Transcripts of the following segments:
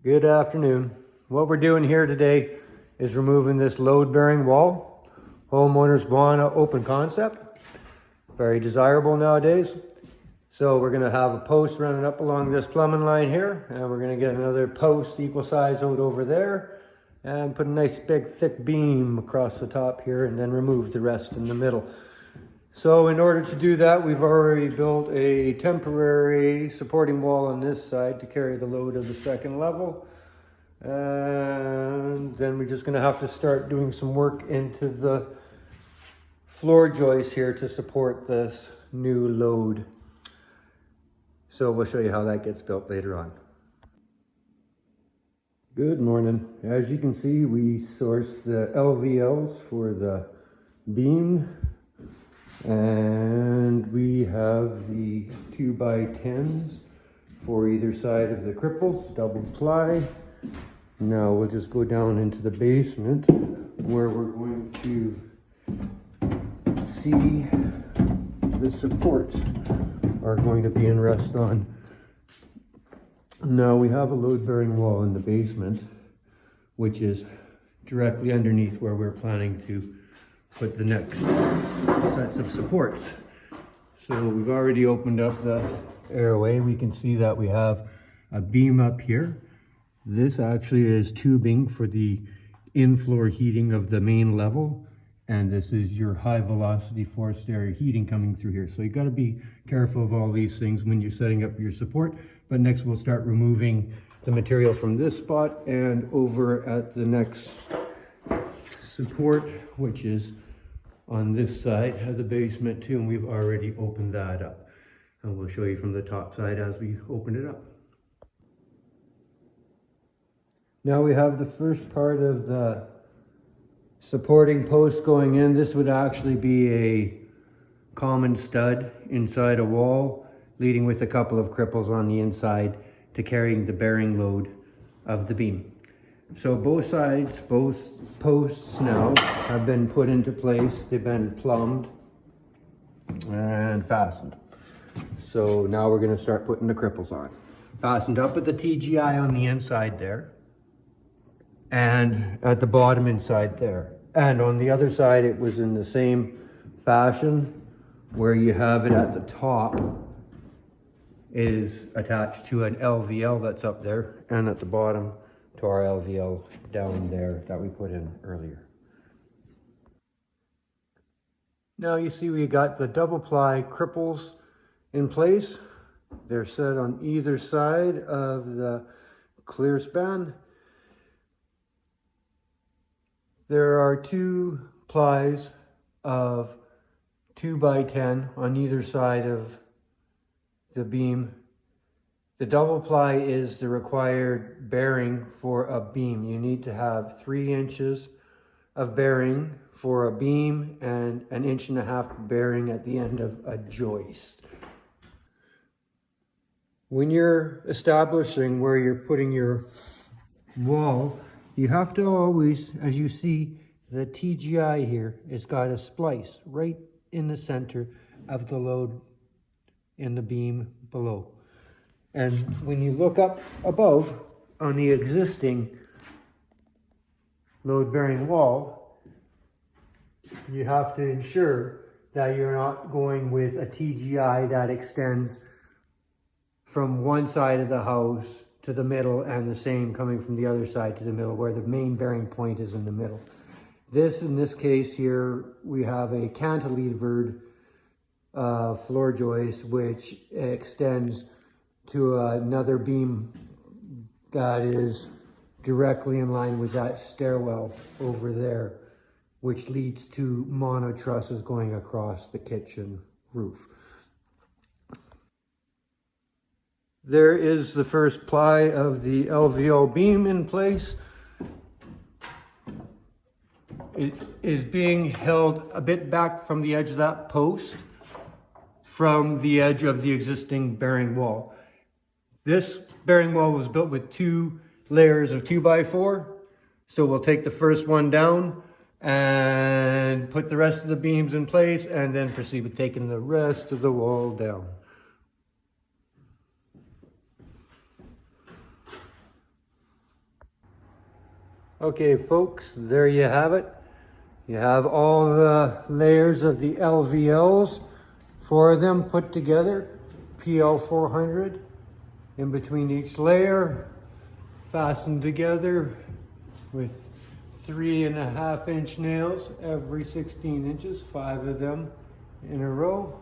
Good afternoon. What we're doing here today is removing this load-bearing wall. Homeowners want an open concept. Very desirable nowadays. So we're going to have a post running up along this plumbing line here, and we're going to get another post equal size out over there and put a nice big thick beam across the top here, and then remove the rest in the middle. So in order to do that, we've already built a temporary supporting wall on this side to carry the load of the second level. And then we're just going to have to start doing some work into the floor joist here to support this new load. So we'll show you how that gets built later on. Good morning. As you can see, we sourced the LVLs for the beam. And we have the 2x10s for either side of the cripples, double ply. Now we'll just go down into the basement where we're going to see the supports are going to be in rest on. Now we have a load-bearing wall in the basement, which is directly underneath where we're planning to put the next sets of supports. So we've already opened up the airway. We can see that we have a beam up here. This actually is tubing for the in-floor heating of the main level, and this is your high velocity forced air heating coming through here. So you got to be careful of all these things when you're setting up your support. But next we'll start removing the material from this spot and over at the next support, which is on this side of the basement too, and we've already opened that up, and we'll show you from the top side as we open it up. Now we have the first part of the supporting post going in. This would actually be a common stud inside a wall, leading with a couple of cripples on the inside to carrying the bearing load of the beam. So both sides, both posts now have been put into place. They've been plumbed and fastened. So now we're going to start putting the cripples on. Fastened up with the TGI on the inside there, and at the bottom inside there. And on the other side it was in the same fashion, where you have it at the top is attached to an LVL that's up there, and at the bottom to our LVL down there that we put in earlier. Now you see we got the double ply cripples in place. They're set on either side of the clear span. There are 2 plies of 2x10 on either side of the beam. The double ply is the required bearing for a beam. You need to have 3 inches of bearing for a beam and 1.5 inches bearing at the end of a joist. When you're establishing where you're putting your wall, you have to always, as you see, the TGI here has got a splice right in the center of the load in the beam below. And when you look up above on the existing load-bearing wall, you have to ensure that you're not going with a TGI that extends from one side of the house to the middle, and the same coming from the other side to the middle, where the main bearing point is in the middle. In this case here, we have a cantilevered floor joist which extends to another beam that is directly in line with that stairwell over there, which leads to mono trusses going across the kitchen roof. There is the first ply of the LVL beam in place. It is being held a bit back from the edge of that post, from the edge of the existing bearing wall. This bearing wall was built with 2 layers of 2x4. So we'll take the first one down and put the rest of the beams in place, and then proceed with taking the rest of the wall down. Okay folks, there you have it. You have all the layers of the LVLs, 4 of them put together, PL 400 in between each layer, fastened together with 3.5-inch nails every 16 inches, 5 of them in a row.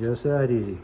Just that easy.